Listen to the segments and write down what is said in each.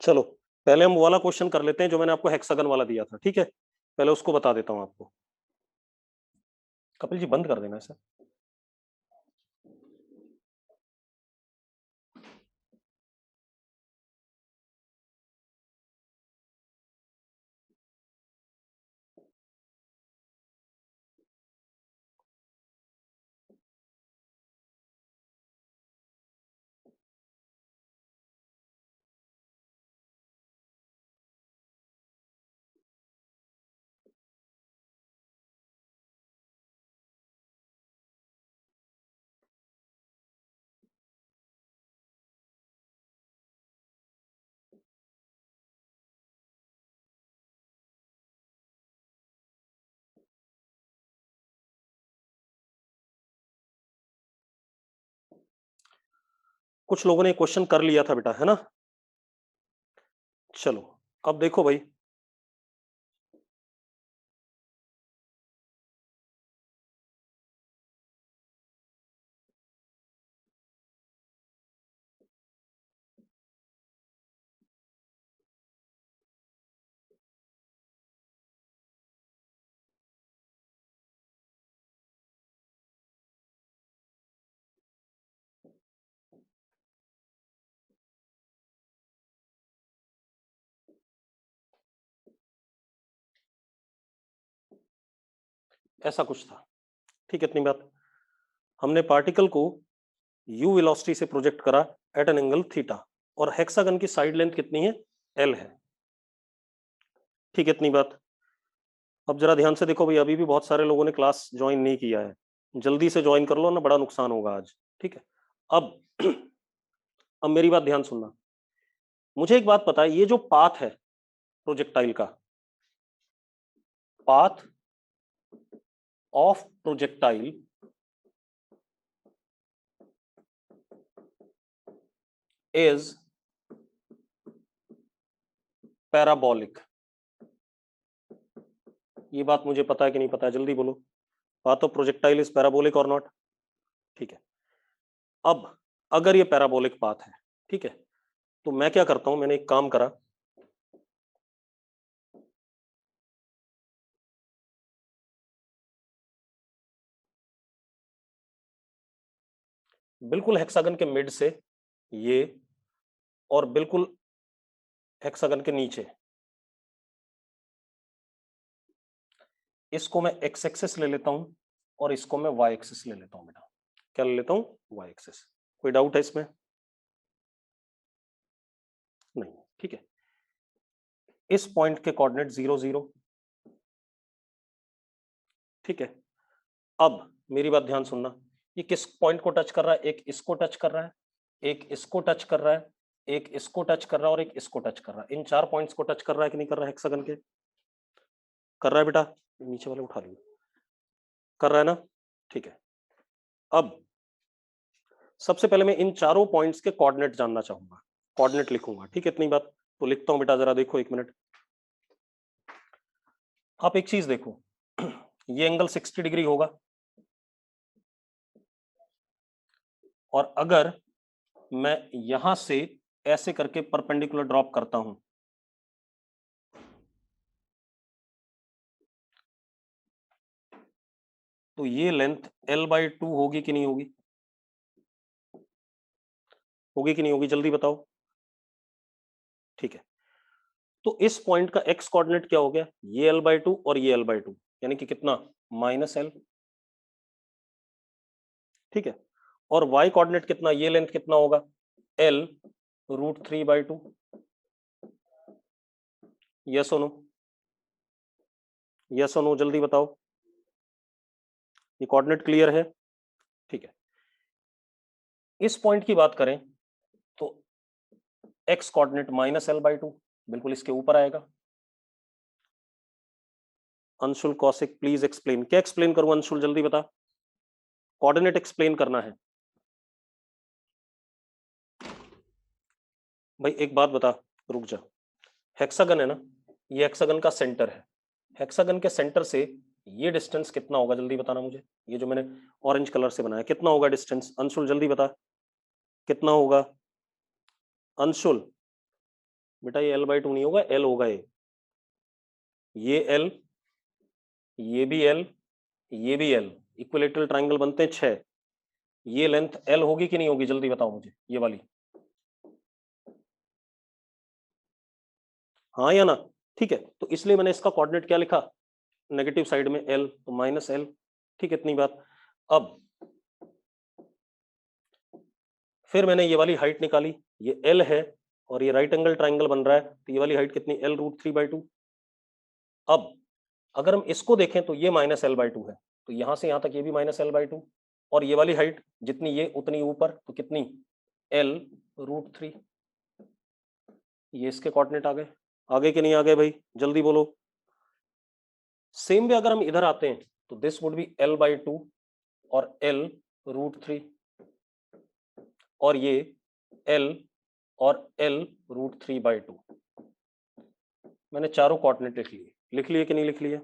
चलो पहले हम वो वाला क्वेश्चन कर लेते हैं जो मैंने आपको हेक्सागन वाला दिया था, ठीक है। पहले उसको बता देता हूं आपको। कपिल जी बंद कर देना इसे। कुछ लोगों ने क्वेश्चन कर लिया था बेटा, है ना। चलो अब देखो भाई, ऐसा कुछ था, ठीक है। इतनी बात, हमने पार्टिकल को u वेलोसिटी से प्रोजेक्ट करा एट एन एंगल थीटा, और हेक्सागन की साइड लेंथ कितनी है, l है, ठीक है। इतनी बात। अब जरा ध्यान से देखो भाई, अभी भी बहुत सारे लोगों ने क्लास ज्वाइन नहीं किया है, जल्दी से ज्वाइन कर लो ना, बड़ा नुकसान होगा आज, ठीक है। अब अब मेरी बात ध्यान सुनना। मुझे एक बात पता है, ये जो पाथ है प्रोजेक्टाइल का, path of projectile is parabolic. ये बात मुझे पता है कि नहीं पता है, जल्दी बोलो। Path of projectile is parabolic और नॉट, ठीक है। अब अगर ये पैराबोलिक पाथ है, ठीक है, तो मैं क्या करता हूं, मैंने एक काम करा, बिल्कुल हेक्सागन के मिड से ये, और बिल्कुल हेक्सागन के नीचे, इसको मैं एक्स एक्सिस ले लेता हूं और इसको मैं वाई एक्सिस ले लेता हूं बेटा। क्या ले लेता हूं, वाई एक्सिस। कोई डाउट है इसमें? नहीं, ठीक है। इस पॉइंट के कोऑर्डिनेट 0 0, ठीक है। अब मेरी बात ध्यान सुनना, ये किस पॉइंट को टच कर रहा है, एक इसको टच कर रहा है, एक इसको टच कर रहा है, एक इसको टच कर रहा है और एक इसको टच कर रहा है। इन चार पॉइंट्स को टच कर रहा है कि नहीं कर रहा है हेक्सागन के? कर रहा है बेटा। नीचे वाले उठा लियो, कर रहा है ना, ठीक है। अब सबसे पहले मैं इन चारों पॉइंट्स के कोऑर्डिनेट जानना चाहूंगा, कोऑर्डिनेट लिखूंगा, ठीक है। इतनी बात तो लिखता हूं बेटा, जरा देखो एक मिनट। आप एक चीज देखो, ये एंगल 60 डिग्री होगा, और अगर मैं यहां से ऐसे करके परपेंडिकुलर ड्रॉप करता हूं, तो ये लेंथ l/2 होगी कि नहीं होगी? होगी कि नहीं होगी, जल्दी बताओ। ठीक है, तो इस पॉइंट का x कोऑर्डिनेट क्या हो गया, ये l/2 और ये l/2, यानी कि कितना, -l, ठीक है। और y कोऑर्डिनेट कितना, ये लेंथ कितना होगा, l√3/2। यस और नो, यस और नो, जल्दी बताओ। ये कोऑर्डिनेट क्लियर है, ठीक है। इस पॉइंट की बात करें तो x कोऑर्डिनेट -l/2, बिल्कुल इसके ऊपर आएगा। अंशुल कौशिक प्लीज एक्सप्लेन, क्या एक्सप्लेन करूं अंशुल, जल्दी बता। कोऑर्डिनेट एक्सप्लेन करना है भाई। एक बात बता, रुक जा। हेक्सागन है ना, ये हेक्सागन का सेंटर है। हेक्सागन के सेंटर से ये डिस्टेंस कितना होगा, जल्दी बताना मुझे। ये जो मैंने ऑरेंज कलर से बनाया, कितना होगा डिस्टेंस, अंशुल जल्दी बता, कितना होगा अंशुल। बेटा ये l/2 नहीं होगा, l होगा ये l, ये भी l, ये भी l, इक्विलेटरल ट्राइंगल बनते हैं 6। ये लेंथ l होगी कि नहीं होगी, जल्दी बताओ मुझे, ये वाली, हाँ या ना? ठीक है, तो इसलिए मैंने इसका कोऑर्डिनेट क्या लिखा, नेगेटिव साइड में l, तो -l। ठीक है, इतनी बात। अब फिर मैंने ये वाली हाइट निकाली, ये l है और ये राइट एंगल ट्राइंगल बन रहा है, तो ये वाली हाइट कितनी, l√3/2। अब अगर हम इसको देखें तो ये -l/2 है, तो यहां से यहां तक ये भी -l/2, और ये वाली हाइट जितनी ये उतनी ऊपर, तो कितनी, l√3। ये इसके कोऑर्डिनेट आ गए, आगे कि नहीं आ गए भाई, जल्दी बोलो। सेम वे अगर हम इधर आते हैं तो दिस वुड बी l/2 और l√3, और ये l और l√3/2। मैंने चारों कोऑर्डिनेट लिख लिए कि नहीं लिख लिए,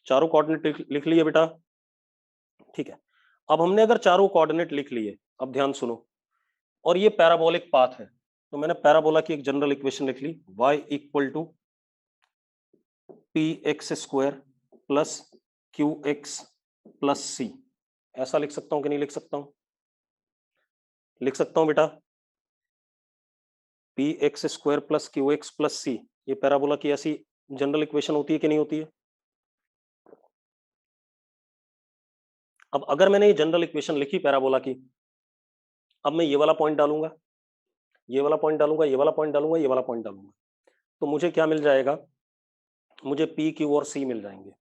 चारों कोऑर्डिनेट लिख लिए बेटा। ठीक है, अब हमने अगर चारों कोऑर्डिनेट लिख लिए, अब ध्यान सुनो, और ये पैराबोलिक पाथ है, तो मैंने पैराबोला की एक जनरल इक्वेशन लिख ली, y = px² plus qx plus c। ऐसा लिख सकता हूं कि नहीं लिख सकता हूं, लिख सकता हूं बेटा, px² plus qx plus c, ये पैराबोला की ऐसी जनरल इक्वेशन होती है कि नहीं होती है? अब अगर मैंने ये जनरल इक्वेशन लिखी पैराबोला की, अब मैं ये वाला पॉइंट डालूंगा, ये वाला पॉइंट डालूंगा, ये वाला पॉइंट डालूंगा, ये वाला पॉइंट डालूंगा, तो मुझे क्या मिल जाएगा, मुझे पी, क्यू और सी मिल जाएंगे।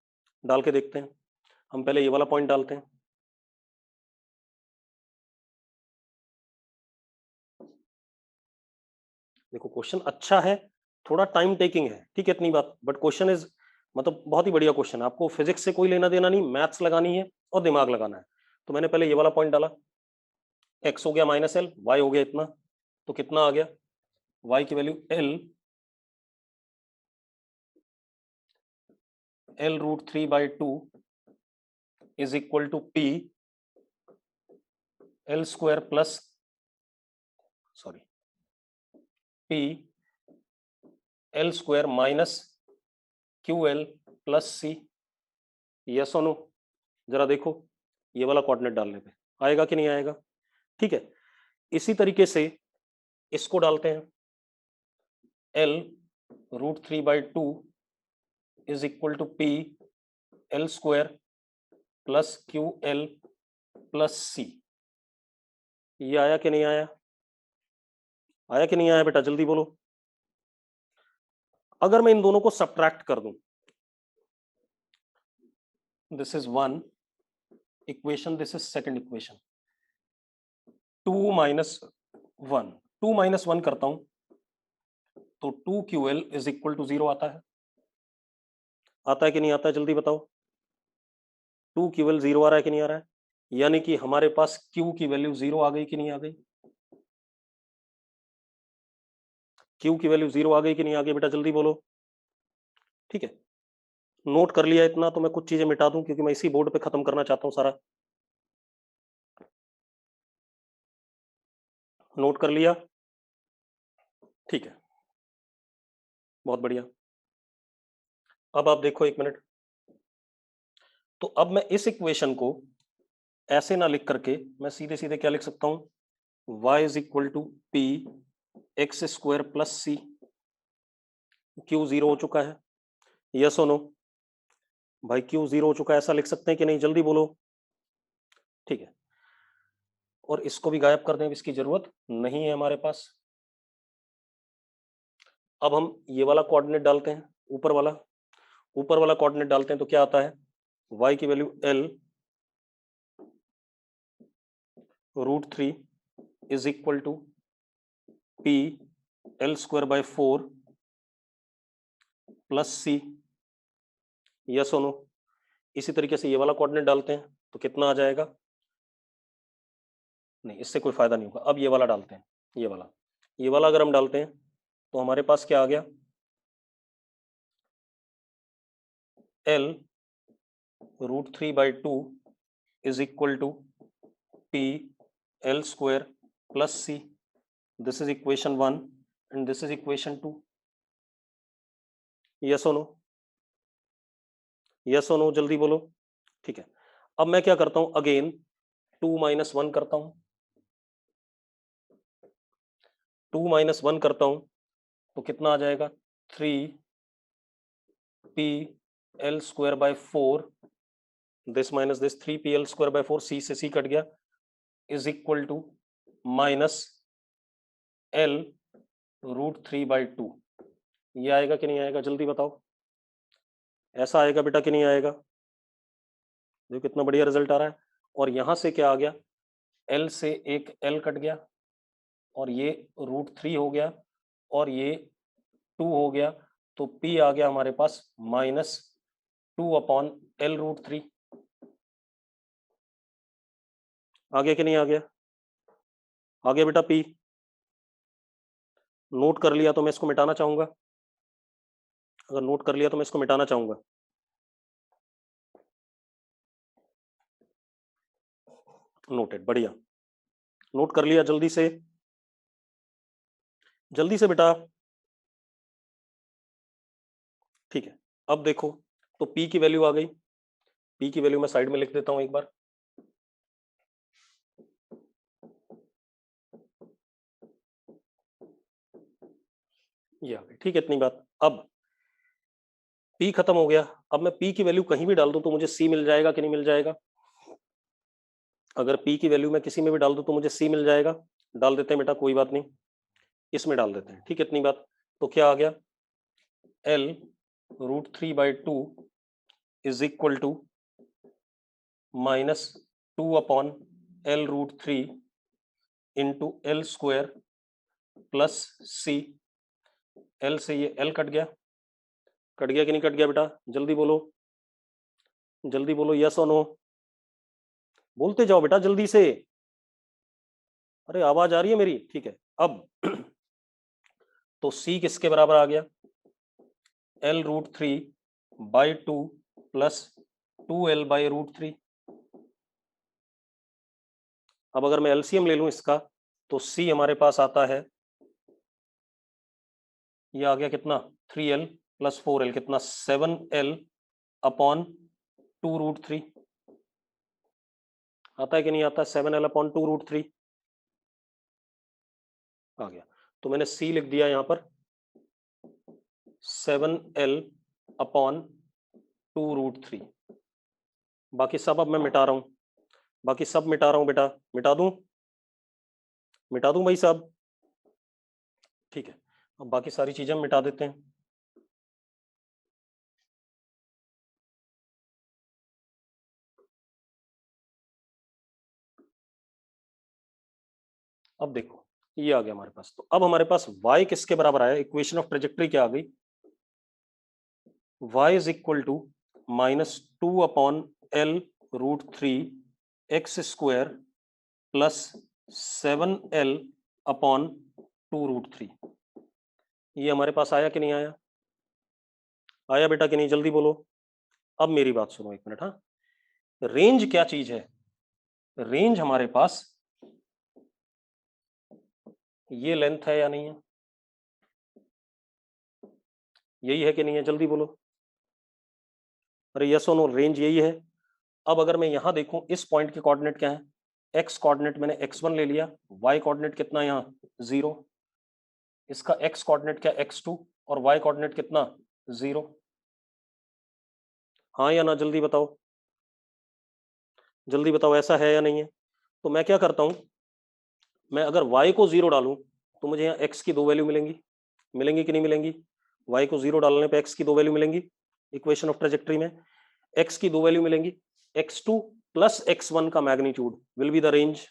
डाल के देखते हैं, हम पहले ये वाला पॉइंट डालते हैं। देखो क्वेश्चन अच्छा है, थोड़ा टाइम टेकिंग है, ठीक है, इतनी बात, बट क्वेश्चन इज मतलब बहुत ही बढ़िया क्वेश्चन है। आपको फिजिक्स से कोई लेना देना नहीं, मैथ्स लगानी है और दिमाग लगाना है। तो मैंने पहले ये वाला पॉइंट डाला, x हो गया -l, y हो गया इतना, तो कितना आ गया, y की value l√3/2 is equal to p l² plus, sorry, p l² minus QL plus C। Yes और नो, जरा देखो ये वाला कोऑर्डिनेट डालने पे आएगा कि नहीं आएगा। ठीक है, इसी तरीके से इसको डालते हैं, l√3/2 is equal to p l² plus QL plus C। ये आया कि नहीं आया, आया कि नहीं आया बेटा, जल्दी बोलो। अगर मैं इन दोनों को सब्ट्रैक्ट कर दूं, this is one equation, this is second equation, 2 - 1, 2 - 1 करता हूं तो 2QL इज इक्वल टू 0 आता है, आता है कि नहीं आता है, जल्दी बताओ। 2QL 0 आ रहा है कि नहीं आ रहा है, यानी कि हमारे पास Q की वैल्यू 0 आ गई कि नहीं आ गई, Q की वैल्यू 0 आ गई कि नहीं आ गई बेटा, जल्दी बोलो। ठीक है, नोट कर लिया इतना, तो मैं कुछ चीजें मिटा दूं क्योंकि मैं इसी बोर्ड पे खत्म करना चाहता हूं सारा। नोट कर लिया, ठीक है, बहुत बढ़िया। अब आप देखो एक मिनट, तो अब मैं इस इक्वेशन को ऐसे ना लिख करके मैं सीधे सीधे क्या लिख सकता हूं, y is equal to p x² plus c। Q 0 हो चुका है, यस और नो भाई, Q 0 हो चुका है, ऐसा लिख सकते हैं कि नहीं, जल्दी बोलो। ठीक है, और इसको भी गायब कर दें, अब इसकी जरूरत नहीं है हमारे पास। अब हम ये वाला कोऑर्डिनेट डालते हैं, ऊपर वाला, ऊपर वाला कोऑर्डिनेट डालते हैं तो क्या आता है, y की value l√3 is equal to p l²/4 plus c। Yes और नो, इसी तरीके से ये वाला कोऑर्डिनेट डालते हैं तो कितना आ जाएगा, नहीं इससे कोई फायदा नहीं होगा, अब ये वाला डालते हैं, ये वाला, ये वाला अगर हम डालते हैं तो हमारे पास क्या आ गया, l√3/2 is equal to p l² plus c। This is equation 1। And this is equation 2। Yes और नो, यस और नो, जल्दी बोलो। ठीक है, अब मैं क्या करता हूं, अगेन 2 - 1 करता हूं, 2 - 1 करता हूं तो कितना आ जाएगा, 3p l²/4, this minus this, 3pl²/4, सी से सी कट गया, इज इक्वल टू -l√3/2। ये आएगा कि नहीं आएगा, जल्दी बताओ। ऐसा आएगा बेटा कि नहीं आएगा? देखो कितना बढ़िया रिजल्ट आ रहा है। और यहां से क्या आ गया, l से एक l कट गया और ये √3 हो गया और ये 2 हो गया, तो p आ गया हमारे पास -2/l√3। आ गया कि नहीं आ गया? आ गया बेटा p। नोट कर लिया तो मैं इसको मिटाना चाहूंगा, अगर नोट कर लिया तो मैं इसको मिटाना चाहूंगा। नोटेड, बढ़िया, नोट कर लिया, जल्दी से, जल्दी से बेटा। ठीक है, अब देखो, तो p की वैल्यू आ गई, p की वैल्यू मैं साइड में लिख देता हूं एक बार। ये आ गई, ठीक है, इतनी बात। अब p खत्म हो गया, अब मैं p की वैल्यू कहीं भी डाल दूं तो मुझे c मिल जाएगा कि नहीं मिल जाएगा? अगर p की वैल्यू मैं किसी में भी डाल दूं तो मुझे c मिल जाएगा। डाल देते हैं बेटा, कोई बात नहीं, इसमें डाल देते हैं, ठीक है, इतनी बात। तो क्या आ गया, l√3/2 is equal to -2/l√3 into l² plus c। l से ये l कट गया, कट गया कि नहीं कट गया बेटा, जल्दी बोलो, जल्दी बोलो, यस और नो, बोलते जाओ बेटा जल्दी से। अरे आवाज आ रही है मेरी, ठीक है। अब तो c किसके बराबर आ गया, l√3/2 प्लस 2l/√3। अब अगर मैं एलसीएम ले लूं इसका, तो c हमारे पास आता है, ये आ गया कितना, 3l प्लस 4l, कितना, 7l/2√3। आता है कि नहीं आता, 7l/2√3 आ गया। तो मैंने c लिख दिया यहां पर 7l/2√3। बाकी सब अब मैं मिटा रहा हूं, बाकी सब मिटा रहा हूं बेटा, मिटा दूं, मिटा दूं भाई साहब, ठीक है। अब बाकी सारी चीजें हम मिटा देते हैं। अब देखो, ये आ गया हमारे पास। तो अब हमारे पास y किसके बराबर आया, इक्वेशन ऑफ ट्रेजेक्टरी क्या आ गई, y is equal to -2/l√3 plus 7l/2√3। ये हमारे पास आया कि नहीं आया, आया बेटा कि नहीं, जल्दी बोलो। अब मेरी बात सुनो एक मिनट, हाँ, रेंज क्या चीज है, रेंज हमारे पास ये लेंथ है या नहीं है, यही है कि नहीं है, जल्दी बोलो। अरे यस और नो, रेंज यही है। अब अगर मैं यहां देखूं, इस पॉइंट के कोऑर्डिनेट क्या है, एक्स कोऑर्डिनेट मैंने x1 ले लिया, y कोऑर्डिनेट कितना, यहाँ 0, इसका x कोऑर्डिनेट क्या, x2, और y कोऑर्डिनेट कितना 0। हाँ या ना, जल्दी बताओ, जल्दी बताओ, ऐसा है या नहीं है? तो मैं क्या करता हूं, मैं अगर y को 0 डालूं तो मुझे यहाँ x की 2 वैल्यू मिलेंगी, मिलेंगी कि नहीं मिलेंगी? y को 0 डालने पे x की 2 वैल्यू मिलेंगी, इक्वेशन ऑफ ट्रेजेक्टरी में x की 2 वैल्यू मिलेंगी, x2 प्लस x1 का magnitude will be the range,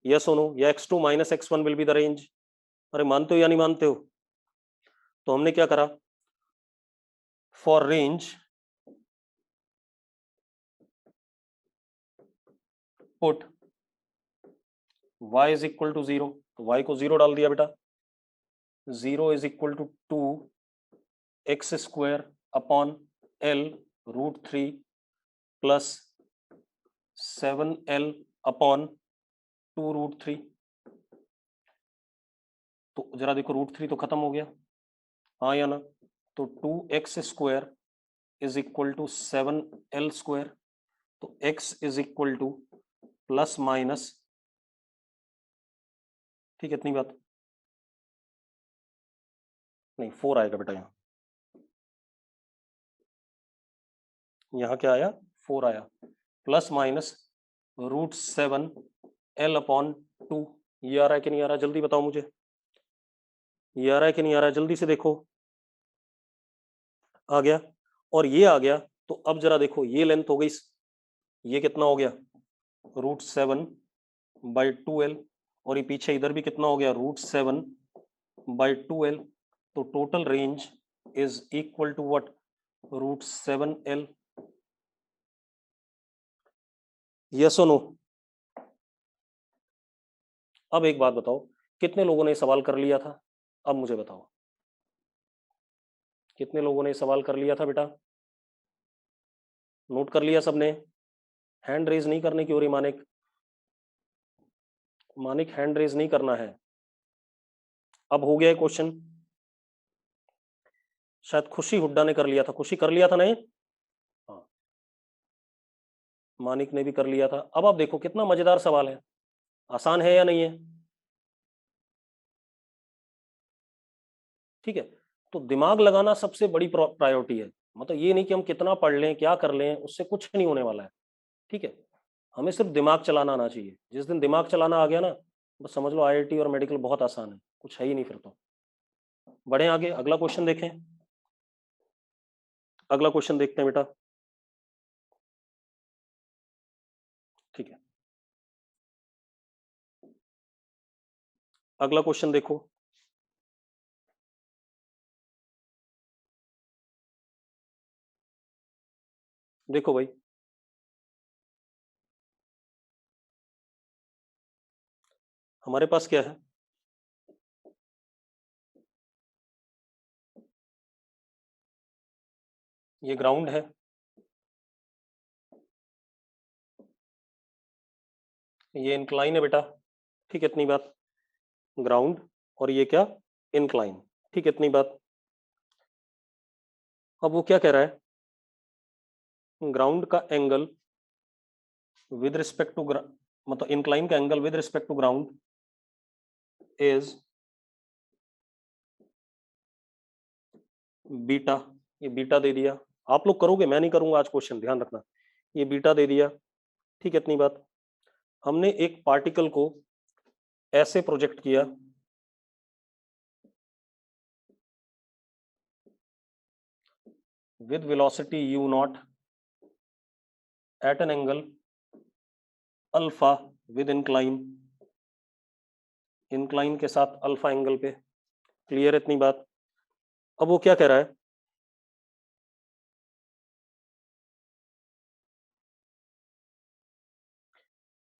yes और नो, या x2 minus x1 will be the range. अरे मानते हो या नहीं मानते हो? तो हमने क्या करा, for range put y is equal to 0, तो y को 0 डाल दिया बेटा, 0 is equal to 2x² upon l√3 plus 7l/2√3। तो जरा देखो √3 तो खत्म हो गया, हाँ या ना? तो 2x² is equal to 7l²। तो x is equal to plus minus, ठीक है इतनी बात, नहीं 4 आएगा बेटा, यहाँ क्या आया, 4 आया, प्लस माइनस √7l/2। ये आ रहा है कि नहीं आ रहा, जल्दी बताओ मुझे, ये आ रहा है कि नहीं आ रहा है, जल्दी से देखो, आ गया। और ये आ गया, तो अब जरा देखो ये लेंथ हो गई, ये कितना हो गया, √7/2l, और ये पीछे इधर भी कितना हो गया, √7/2l। तो total range is equal to what, √7l। Yes और नो? अब एक बात बताओ, कितने लोगों ने सवाल कर लिया था, अब मुझे बताओ कितने लोगों ने सवाल कर लिया था बेटा, नोट कर लिया सबने? हैंड रेज नहीं करने की हो रही मानिक, मानिक हैंड रेज नहीं करना है। अब हो गया क्वेश्चन, शायद खुशी हुड्डा ने कर लिया था, खुशी कर लिया था नहीं? हाँ, मानिक ने भी कर लिया था। अब आप देखो कितना मजेदार सवाल है, आसान है या नहीं है? ठीक है, तो दिमाग लगाना सबसे बड़ी प्रायोरिटी है, मतलब ये नहीं कि हम कितना पढ़ लें क्या कर लें, उससे कुछ नहीं होने वाला है। ठीक है, हमें सिर्फ दिमाग चलाना आना चाहिए, जिस दिन दिमाग चलाना आ गया ना, बस समझ लो IIT और मेडिकल बहुत आसान है, कुछ है ही नहीं फिर तो। बढ़े आगे, अगला क्वेश्चन देखें, अगला क्वेश्चन देखते हैं बेटा। ठीक है, अगला क्वेश्चन देखो, देखो भाई, हमारे पास क्या है, ये ग्राउंड है, ये इंक्लाइन है बेटा, ठीक है इतनी बात, ग्राउंड, और ये क्या, इंक्लाइन, ठीक है इतनी बात। अब वो क्या कह रहा है, ग्राउंड का एंगल विद रिस्पेक्ट टू, मतलब इंक्लाइन का angle with respect to ground is beta, ये बीटा दे दिया, आप लोग करोगे मैं नहीं करूंगा आज क्वेश्चन, ध्यान रखना, ये बीटा दे दिया, ठीक है इतनी बात। हमने एक पार्टिकल को ऐसे प्रोजेक्ट किया, with velocity u0 at an angle alpha with incline, incline के साथ अल्फा एंगल पे, क्लियर इतनी बात। अब वो क्या कह रहा है,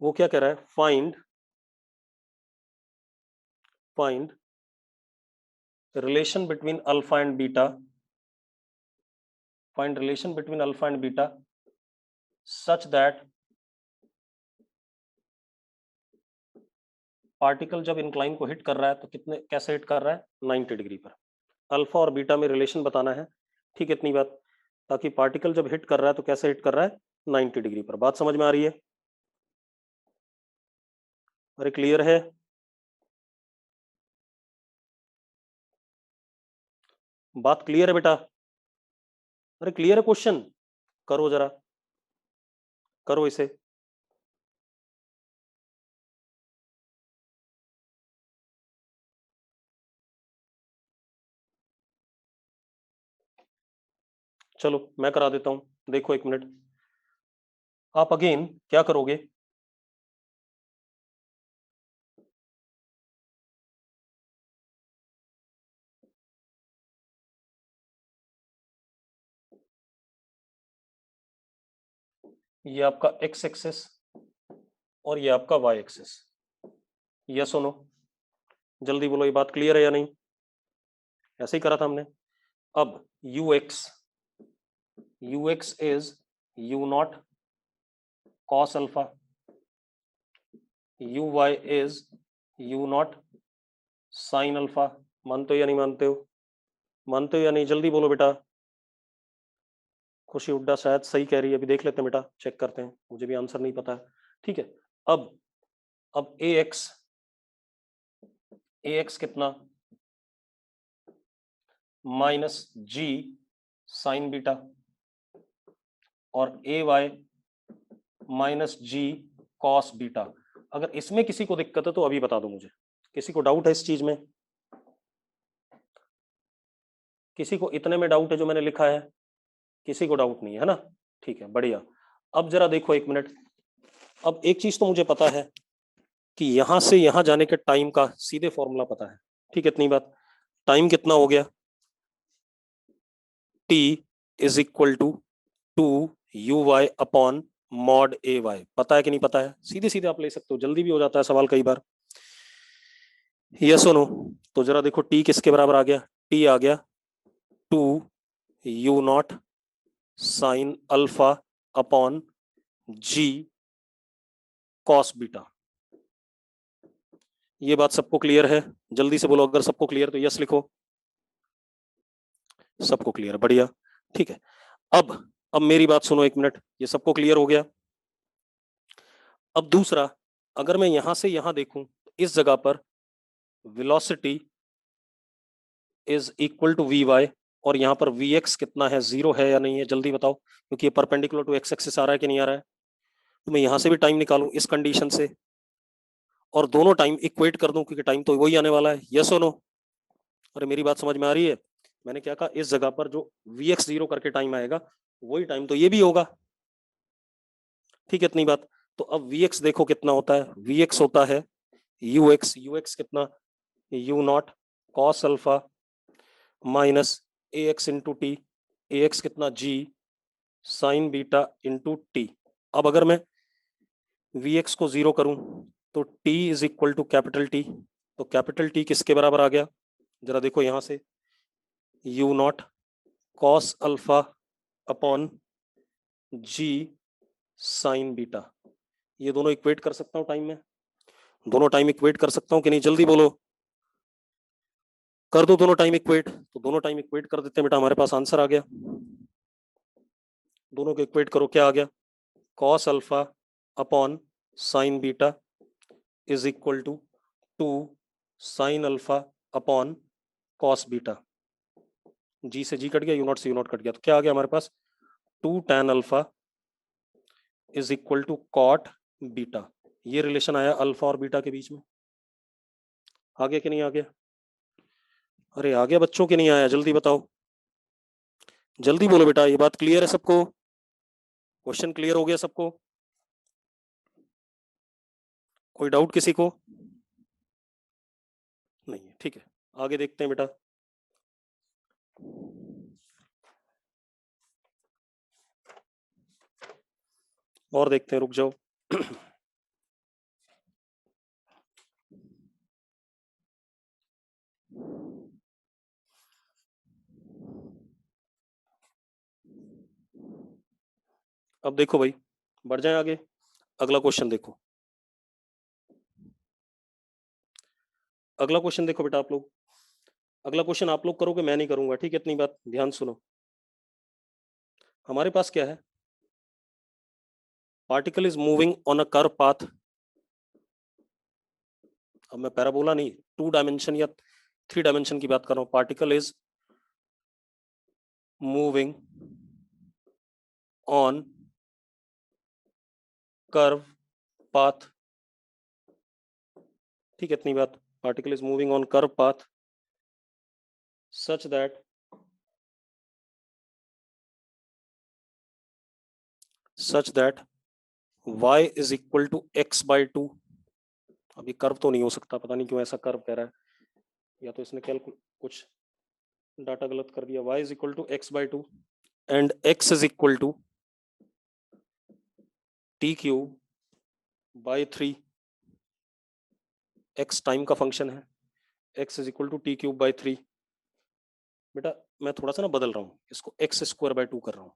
वो क्या कह रहा है, find relation between alpha and beta, find relation between alpha and beta such that particle जब इंक्लाइन को हिट कर रहा है तो कितने, कैसे हिट कर रहा है, 90 डिग्री पर। अल्फा और बीटा में रिलेशन बताना है, ठीक है इतनी बात, ताकि पार्टिकल जब हिट कर रहा है तो कैसे हिट कर रहा है, 90 डिग्री पर। बात समझ में आ रही है? अरे क्लियर है? बात क्लियर है बेटा? अरे क्लियर है क्वेश्चन? करो जरा, करो इसे। चलो मैं करा देता हूं, देखो एक मिनट, आप अगेन क्या करोगे, ये आपका x एक्सेस और ये आपका y एक्सेस, यस और नो? जल्दी बोलो, ये बात क्लियर है या नहीं? ऐसे ही करा था हमने। अब ux is u0 cos alpha, uy is u0 sine alpha. मानते हो या नहीं मानते हो? मानते हो या नहीं? जल्दी बोलो बेटा। खुशी हुड्डा शायद सही कह रही है, अभी देख लेते हैं बेटा, चेक करते हैं, मुझे भी आंसर नहीं पता है। ठीक है, अब ए एक्स कितना, माइनस जी साइन बीटा, और ए वाई माइनस जी कॉस बीटा। अगर इसमें किसी को दिक्कत है तो अभी बता दो मुझे। किसी को डाउट है इस चीज में? किसी को इतने में डाउट है जो मैंने लिखा है? किसी को डाउट नहीं है ना? ठीक है, बढ़िया। अब जरा देखो एक मिनट। अब एक चीज तो मुझे पता है कि यहां से यहां जाने के टाइम का सीधे फॉर्मूला पता है। ठीक है, इतनी बात। टाइम कितना हो गया? t is equal to 2 uy upon mod A Y. पता है कि नहीं पता है? सीधे सीधे आप ले सकते हो, जल्दी भी हो जाता है सवाल कई बार। यस और नो? तो जरा देखो t किसके बराबर आ गया? t आ गया 2u0 साइन अल्फा अपॉन जी कॉस बीटा। ये बात सबको क्लियर है? जल्दी से बोलो, अगर सबको क्लियर तो यस लिखो। सबको क्लियर, बढ़िया। ठीक है, अब मेरी बात सुनो एक मिनट। ये सबको क्लियर हो गया? अब दूसरा, अगर मैं यहां से यहां देखूं, इस जगह पर velocity is equal to V Y, और यहाँ पर वी एक्स कितना है, 0 है या नहीं है? जल्दी बताओ, क्योंकि ये परपेंडिकुलर टू एक्स एक्सिस आ रहा है कि नहीं आ रहा है? तो मैं यहाँ से भी टाइम निकालूं इस कंडीशन से, और दोनों टाइम इक्वेट कर दूं, क्योंकि टाइम तो वही आने वाला है। यस और नो? अरे मेरी बात समझ में आ रही है? मैंने क्या कहा, इस जगह पर जो वी एक्स 0 करके टाइम आएगा वही टाइम तो ये भी होगा। ठीक है, इतनी बात। तो अब वी एक्स देखो कितना होता है। वी एक्स होता है यू एक्स कितना, you naught cos alpha minus A x into T, A x कितना जी साइन बीटा इंटू टी। अब अगर मैं वी एक्स को 0 करूं तो t is equal to capital T. तो कैपिटल टी किसके बराबर आ गया? जरा देखो यहां से, u naught cos alpha upon g sine beta. ये दोनों इक्वेट कर सकता हूं टाइम में? दोनों टाइम इक्वेट कर सकता हूं कि नहीं? जल्दी बोलो। कर दो दोनों टाइम इक्वेट। तो दोनों टाइम इक्वेट कर देते हैं बेटा, हमारे पास आंसर आ गया। दोनों को इक्वेट करो, क्या आ गया? Cos alpha upon sine beta is equal to 2 sine alpha upon cos beta. G से जी कट गया, यू नॉट से यू नॉट कट गया, तो क्या आ गया हमारे पास? 2 tan alpha is equal to cot beta. ये रिलेशन आया अल्फा और बीटा के बीच में। आ गया कि नहीं आ गया? अरे आ गया बच्चों, के नहीं आया? जल्दी बताओ, जल्दी बोलो बेटा। ये बात क्लियर है सबको? क्वेश्चन क्लियर हो गया सबको? कोई डाउट किसी को? नहीं है, ठीक है। आगे देखते हैं बेटा। और देखते हैं, रुक जाओ। अब देखो भाई, बढ़ जाए आगे। अगला क्वेश्चन देखो। अगला क्वेश्चन देखो बेटा आप लोग। अगला क्वेश्चन आप लोग करोगे, मैं नहीं करूंगा। ठीक है, इतनी बात ध्यान सुनो। हमारे पास क्या है? Particle is moving on a curve path. अब मैं पैराबोला नहीं, 2 डायमेंशन या 3 डायमेंशन की बात कर रहा हूं। Particle is moving on curve path. ठीक है, इतनी बात। Particle is moving on curve path such that y is equal to x by 2। अब ये कर्व तो नहीं हो सकता, पता नहीं क्यों ऐसा कर्व कह रहा है, या तो इसने कुछ डाटा गलत कर दिया। y is equal to x by 2 and x is equal to T cube by 3। x time का फंक्शन है, x is equal to T cube by 3। बेटा मैं थोड़ा सा ना बदल रहा हूँ इसको, एक्स स्क्वायर बाई 2 कर रहा हूँ,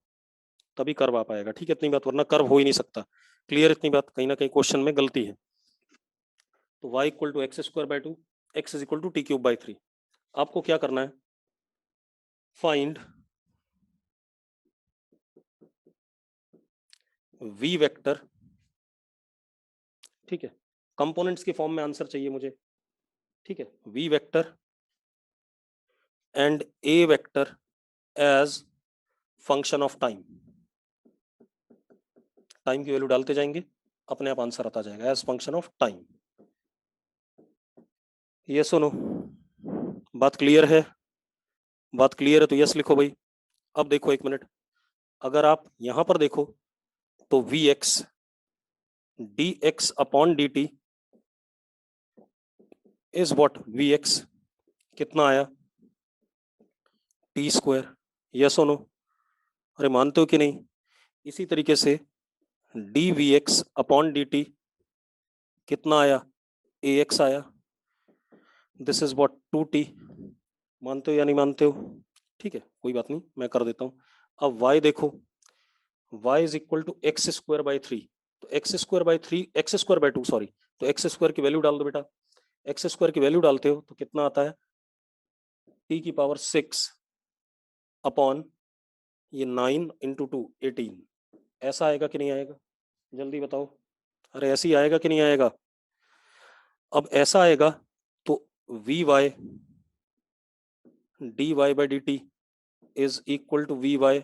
तभी कर्व आ पाएगा। ठीक है, इतनी बात, वरना कर्व हो ही नहीं सकता। क्लियर इतनी बात? कहीं ना कहीं क्वेश्चन में गलती है। तो y equal to X square by 2 x is equal to T cube by 3। आपको क्या करना है, फाइंड v वेक्टर, ठीक है, कंपोनेंट्स के फॉर्म में आंसर चाहिए मुझे, ठीक है, v vector and a vector as function of time. Time की वैल्यू डालते जाएंगे, अपने आप आंसर आता जाएगा एज फंक्शन ऑफ टाइम। ये सुनो, बात क्लियर है? बात क्लियर है तो यस लिखो भाई। अब देखो एक मिनट, अगर आप यहां पर देखो तो vx dx upon dt is what, vx कितना आया, टी स्क्वायर। Yes no? अरे मानते हो कि नहीं? इसी तरीके से dvx अपॉन dt कितना आया, ax आया, दिस इज व्हाट 2t। मानते हो या नहीं मानते हो? ठीक है, कोई बात नहीं, मैं कर देता हूं। अब y देखो, y is equal to X square by 3, तो X square by 3, X square by 2 sorry, तो एक्स स्क्वायर की वैल्यू डाल दो बेटा। एक्स स्क्वायर की वैल्यू डालते हो तो कितना आता है, t की पावर 6 अपॉन ये 9 इंटू 2 18। ऐसा आएगा कि नहीं आएगा, जल्दी बताओ। अरे ऐसे ही आएगा कि नहीं आएगा? अब ऐसा आएगा तो V Y D Y by D T is equal to V Y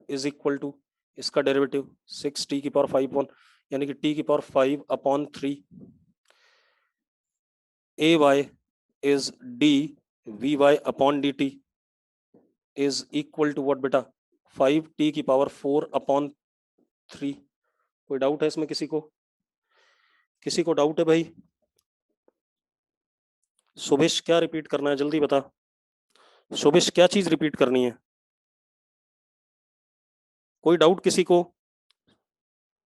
is equal to इसका डेरिवेटिव 6t की पावर 5 यानी कि t की power 5 upon 3 A Y is D V Y upon D T is equal to what बेटा, 5t की power 4 upon 3। कोई doubt है इसमें किसी को? किसी को डाउट है भाई? सुभेश क्या रिपीट करना है, जल्दी बता। सुभेश क्या चीज रिपीट करनी है? कोई डाउट किसी को?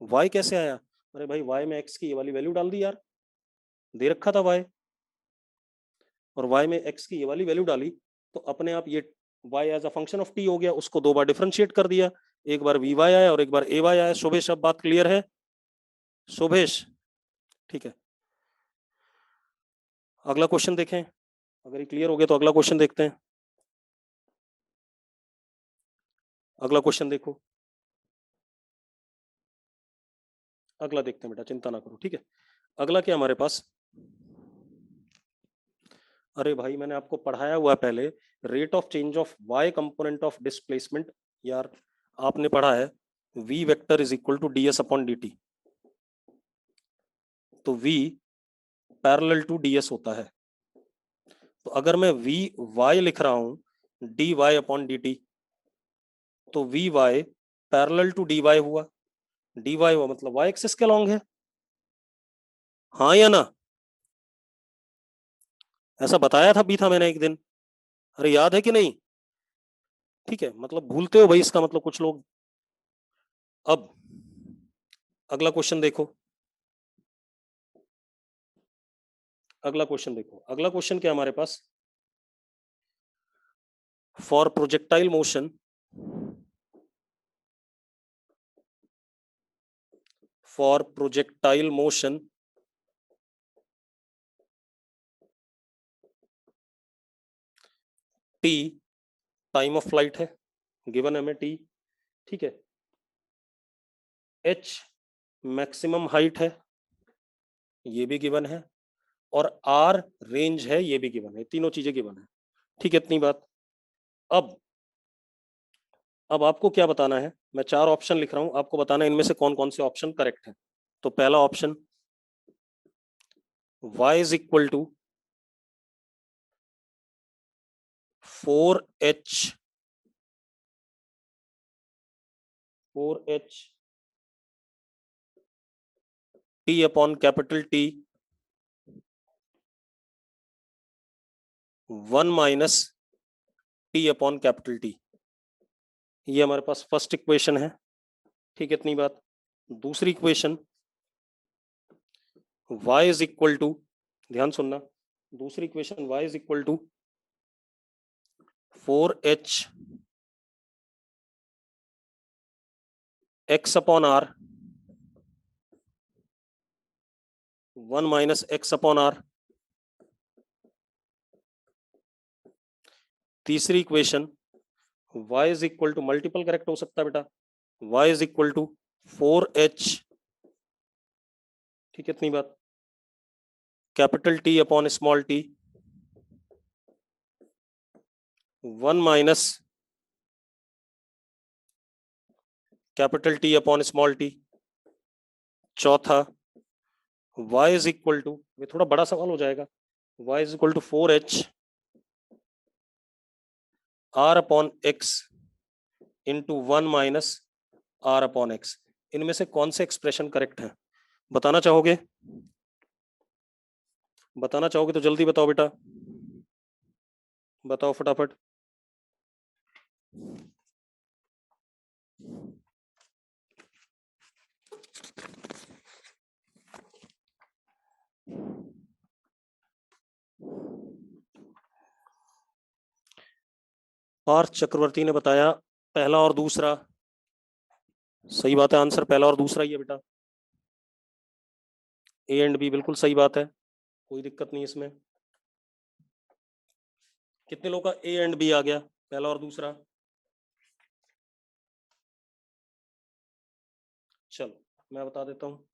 y कैसे आया? अरे भाई y में x की ये वाली वैल्यू डाल दी यार, दे रखा था y, और y में x की ये वाली वैल्यू डाली तो अपने आप ये y as a function of t हो गया, उसको दो बार डिफरेंशिएट कर दिया, एक बार vy आया और एक बार ay आया। शुभेश अब बात क्लियर है? शुभेश ठीक है, अगला क्वेश्चन देखें, अगर ये क्लियर हो गया तो अगला क्वेश्चन देखते हैं। अगला क्वेश्चन देखो, अगला देखते हैं बेटा, चिंता ना करो, ठीक है। अगला क्या हमारे पास, अरे भाई मैंने आपको पढ़ाया हुआ है पहले, rate of change of y component of displacement. यार आपने पढ़ा है v vector is equal to ds upon dt, तो v पैरेलल टू ds होता है। तो अगर मैं v y लिख रहा हूं dy अपॉन dt, तो vy पैरेलल टू dy हुआ, dy हुआ मतलब y एक्सिस के अलॉन्ग है, हाँ या ना? ऐसा बताया था भी था मैंने एक दिन, अरे याद है कि नहीं? ठीक है, मतलब भूलते हो भाई इसका मतलब कुछ लोग। अब अगला क्वेश्चन देखो, अगला क्वेश्चन देखो, अगला क्वेश्चन क्या हमारे पास, for projectile motion, for projectile motion t time of flight है, गिवन है हमें t, ठीक है, h मैक्सिमम हाइट है, ये भी गिवन है, और r रेंज है, ये भी गिवन है, तीनों चीजें गिवन है, ठीक है, इतनी बात। अब आपको क्या बताना है, मैं चार ऑप्शन लिख रहा हूं, आपको बताना है इनमें से कौन कौन से ऑप्शन करेक्ट है। तो पहला option y is equal to 4h 4h t upon capital T 1 minus t upon capital T, ये हमारे पास फर्स्ट इक्वेशन है, ठीक है, इतनी बात। दूसरी equation y is equal to, ध्यान सुनना, दूसरी equation y is equal to 4h x upon r 1 minus x upon r तीसरी equation y is equal to, multiple correct हो सकता है बेटा, y is equal to 4h, ठीक है इतनी बात, capital T upon small t 1 minus capital T upon small t। चौथा y इज इक्वल टू, ये थोड़ा बड़ा सवाल हो जाएगा, y is equal to 4h r upon x into 1 minus r upon x। इनमें से कौन से एक्सप्रेशन करेक्ट है, बताना चाहोगे? बताना चाहोगे तो जल्दी बताओ बेटा, बताओ फटाफट। पार्थ चक्रवर्ती ने बताया पहला और दूसरा, सही बात है, आंसर पहला और दूसरा ही है बेटा, ए एंड बी बिल्कुल सही बात है, कोई दिक्कत नहीं इसमें। कितने लोगों का ए एंड बी आ गया, पहला और दूसरा? चलो मैं बता देता हूँ,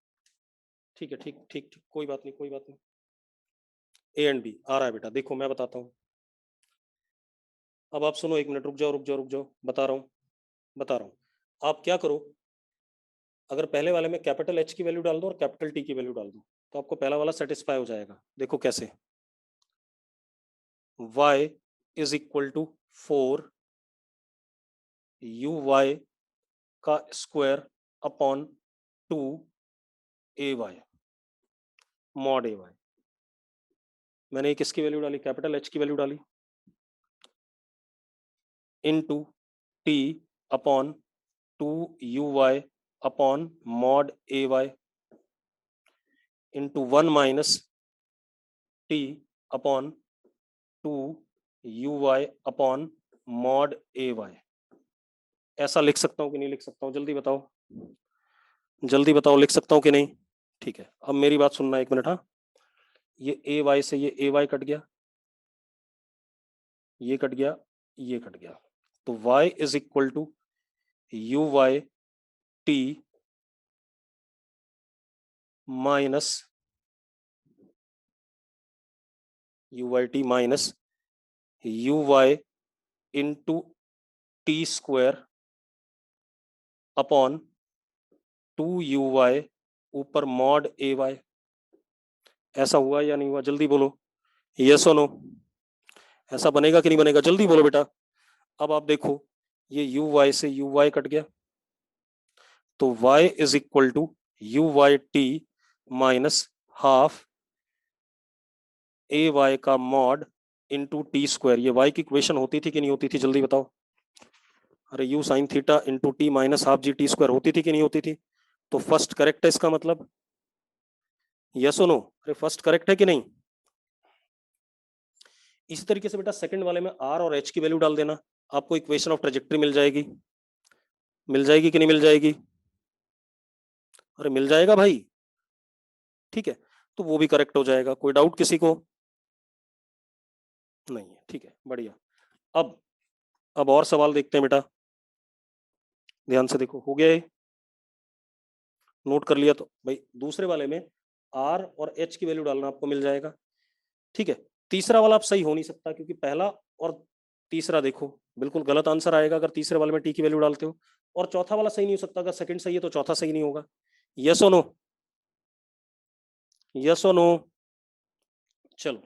ठीक है, ठीक ठीक ठीक, कोई बात नहीं, कोई बात नहीं, ए एंड बी आ रहा है बेटा, देखो मैं बताता हूँ। अब आप सुनो, एक मिनट रुक जाओ रुक जाओ रुक जाओ, बता रहा हूँ बता रहा हूँ। आप क्या करो, अगर पहले वाले में कैपिटल एच की वैल्यू डाल दो और कैपिटल टी की वैल्यू डाल दो, तो आपको पहला वाला सेटिस्फाई हो जाएगा। देखो कैसे, y is equal to 4 uy का square upon 2 ay mod ay। मैंने एक किसकी वैल्यू डाली, कैपिटल एच की वैल्यू डाली, into T upon 2 uy upon mod ay into 1 minus T upon 2 uy upon mod ay। ऐसा लिख सकता हूँ कि नहीं लिख सकता हूँ, जल्दी बताओ, जल्दी बताओ, लिख सकता हूँ कि नहीं? ठीक है, अब मेरी बात सुनना एक मिनट। हाँ, ये ए वाई से ये ए वाई कट गया, ये कट गया, ये कट गया, तो y is equal to U Y T minus U Y T minus U Y into T square upon 2 U Y ऊपर मॉड ए वाई। ऐसा हुआ या नहीं हुआ, जल्दी बोलो, यस और नो? ऐसा बनेगा कि नहीं बनेगा, जल्दी बोलो बेटा। अब आप देखो, ये यू वाई से यू वाई कट गया, तो y is equal to U Y T minus half A Y का मॉड इंटू टी स्क्वायर। ये y की इक्वेशन होती थी कि नहीं होती थी, जल्दी बताओ। अरे u sine theta into T minus half G T square होती थी कि नहीं होती थी? तो फर्स्ट करेक्ट है इसका मतलब, यस और नो? अरे फर्स्ट करेक्ट है कि नहीं? इसी तरीके से बेटा सेकंड वाले में r और h की वैल्यू डाल देना, आपको इक्वेशन ऑफ ट्रेजेक्टरी मिल जाएगी, मिल जाएगी कि नहीं मिल जाएगी? अरे मिल जाएगा भाई, ठीक है, तो वो भी करेक्ट हो जाएगा, कोई डाउट किसी को? नहीं है, ठीक है, बढ़िया। अब और सवाल देखते हैं बेटा, ध्यान से देखो, हो गया ये? नोट कर लिया तो भाई, दूसरे वाले में r और h की वैल्यू डालना, आपको मिल जाएगा, ठीक है। तीसरा वाला आप सही हो नहीं सकता, क्योंकि पहला और तीसरा देखो बिल्कुल गलत आंसर आएगा अगर तीसरे वाले में t की वैल्यू डालते हो, और चौथा वाला सही नहीं हो सकता, अगर सेकंड सही है तो चौथा सही नहीं होगा। यस और नो? यस और नो? चलो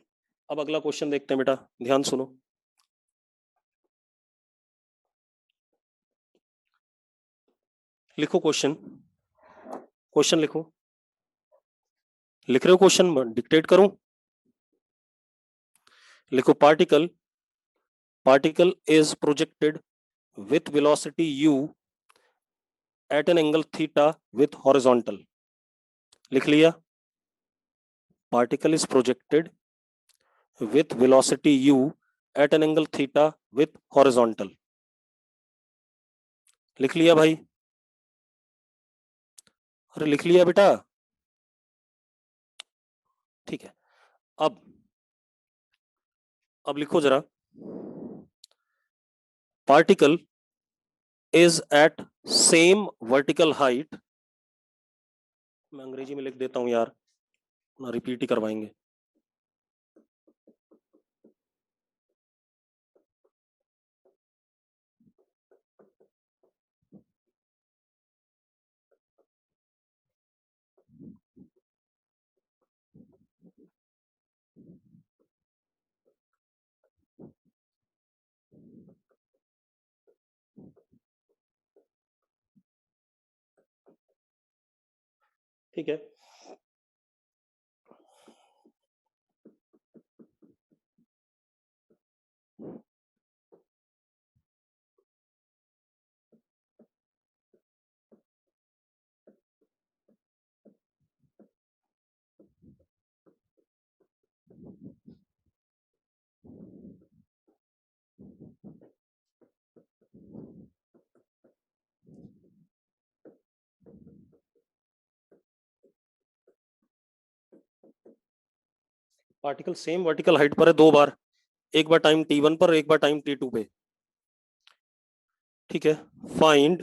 अब अगला क्वेश्चन देखते हैं बेटा, ध्यान सुनो। लिखो क्वेश्चन, क्वेश्चन लिखो, लिख रहे हो क्वेश्चन, डिक्टेट करूं? लिखो, particle particle is projected with velocity u at an angle theta with horizontal। लिख लिया, particle is projected with velocity u at an angle theta with horizontal। लिख लिया भाई? अरे लिख लिया बेटा, ठीक है। अब लिखो जरा, particle is at same vertical height, मैं अंग्रेजी में लिख देता हूं यार, ना रिपीट ही करवाएंगे। ठीक है, पार्टिकल सेम वर्टिकल हाइट पर है दो बार, एक बार टाइम t1 पर, एक बार टाइम t2 पे। ठीक है, find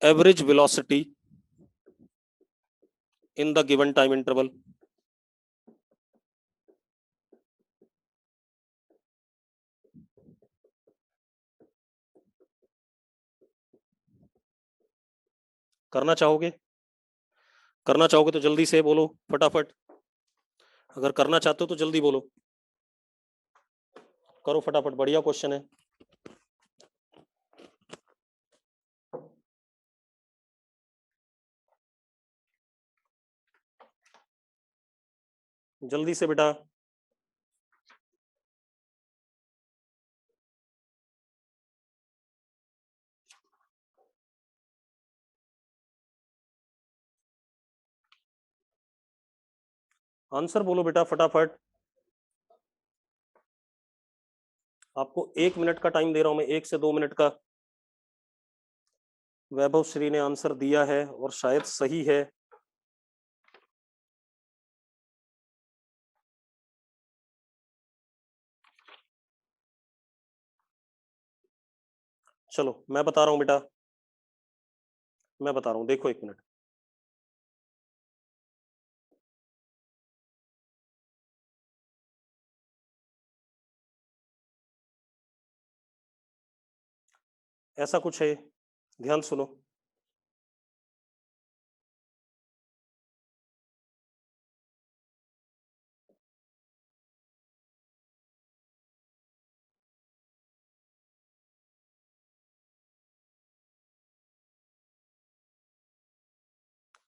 average velocity in the given time interval. करना चाहोगे? करना चाहोगे तो जल्दी से बोलो फटाफट, अगर करना चाहते हो तो जल्दी बोलो, करो फटाफट, बढ़िया क्वेश्चन है। जल्दी से बेटा। आंसर बोलो बेटा फटाफट, आपको 1 मिनट का टाइम दे रहा हूं मैं, 1 से 2 मिनट का। वैभव श्री ने आंसर दिया है और शायद सही है। चलो मैं बता रहा हूं बेटा, मैं बता रहा हूं, देखो 1 मिनट। ऐसा कुछ है, ध्यान सुनो।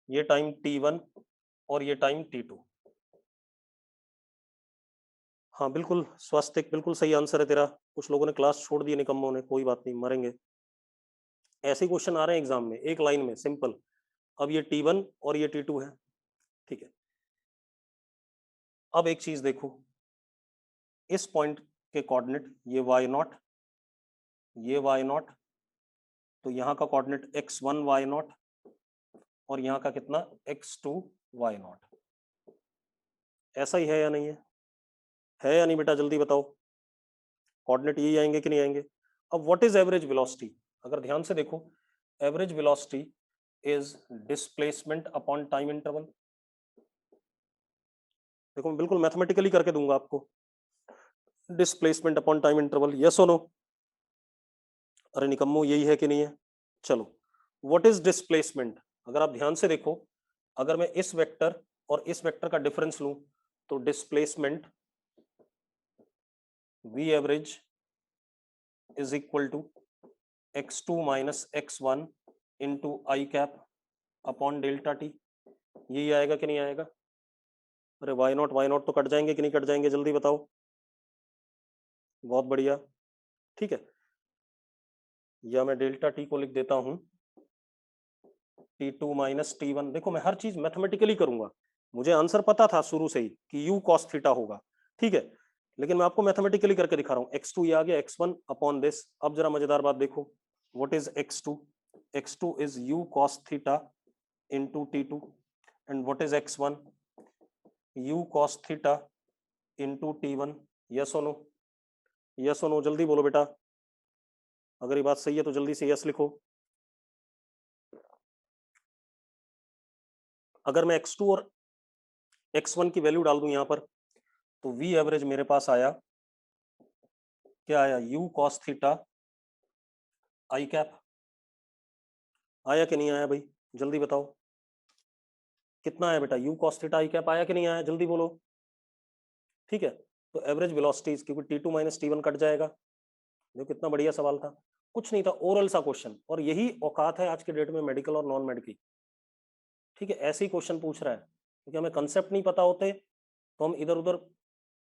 ये टाइम t1 और ये टाइम t2। हाँ बिल्कुल स्वास्तिक, बिल्कुल सही आंसर है तेरा। कुछ लोगों ने क्लास छोड़ दी निकम्मों ने, कोई बात नहीं, मरेंगे। ऐसे क्वेश्चन आ रहे हैं एग्जाम में, एक लाइन में सिंपल। अब ये t1 और ये t2 है, ठीक है। अब एक चीज देखो, इस पॉइंट के कोऑर्डिनेट ये y0, ये y0, तो यहाँ का कोऑर्डिनेट x1 y0 और यहाँ का कितना x2 y0। ऐसा ही है या नहीं है या नहीं बेटा, जल्दी बताओ, कोऑर्डिनेट यही आएंगे कि नहीं आएंगे? अब व्हाट इज एवरेज वेलोसिटी, अगर ध्यान से देखो, average velocity is displacement upon time interval. देखो मैं बिल्कुल मैथमेटिकली करके दूंगा आपको, displacement upon time interval, yes और नो? अरे निकम्मो यही है कि नहीं है? चलो, व्हाट इज डिस्प्लेसमेंट, अगर आप ध्यान से देखो, अगर मैं इस वेक्टर और इस वेक्टर का डिफरेंस लूं तो displacement v average is equal to x2 minus x1 into I cap upon delta T. यही आएगा कि नहीं आएगा? अरे वाई नॉट तो कट जाएंगे कि नहीं कट जाएंगे, जल्दी बताओ। बहुत बढ़िया, ठीक है। या मैं डेल्टा टी को लिख देता हूं T2 माइनस T1। देखो मैं हर चीज मैथमेटिकली करूंगा, मुझे आंसर पता था शुरू से ही कि u cos थीटा होगा, ठीक है, लेकिन मैं आपको मैथमेटिकली करके दिखा रहा हूँ। x2 ये आ गया x1 अपॉन दिस। अब जरा मजेदार बात देखो, what is x2? x2 is u cos theta into T2 and what is x1? u cos theta into T1, yes or no? Yes और नो जल्दी बोलो बेटा, अगर ये बात सही है तो जल्दी से यस लिखो। अगर मैं x2 और x1 की वैल्यू डाल दूं यहां पर, तो v एवरेज मेरे पास आया, क्या आया, u cos थीटा आई कैप। आया कि नहीं आया भाई, जल्दी बताओ कितना आया बेटा, u cos थीटा आई कैप आया कि नहीं आया, जल्दी बोलो। ठीक है, तो एवरेज वेलोसिटीज, क्योंकि t2 माइनस t1 कट जाएगा। देखो कितना बढ़िया सवाल था, कुछ नहीं था, ओरल सा क्वेश्चन, और यही औकात है आज के डेट में मेडिकल और नॉन मेडिकल। ठीक है, ऐसे ही क्वेश्चन पूछ रहा है, क्योंकि हमें कंसेप्ट नहीं पता होते तो हम इधर उधर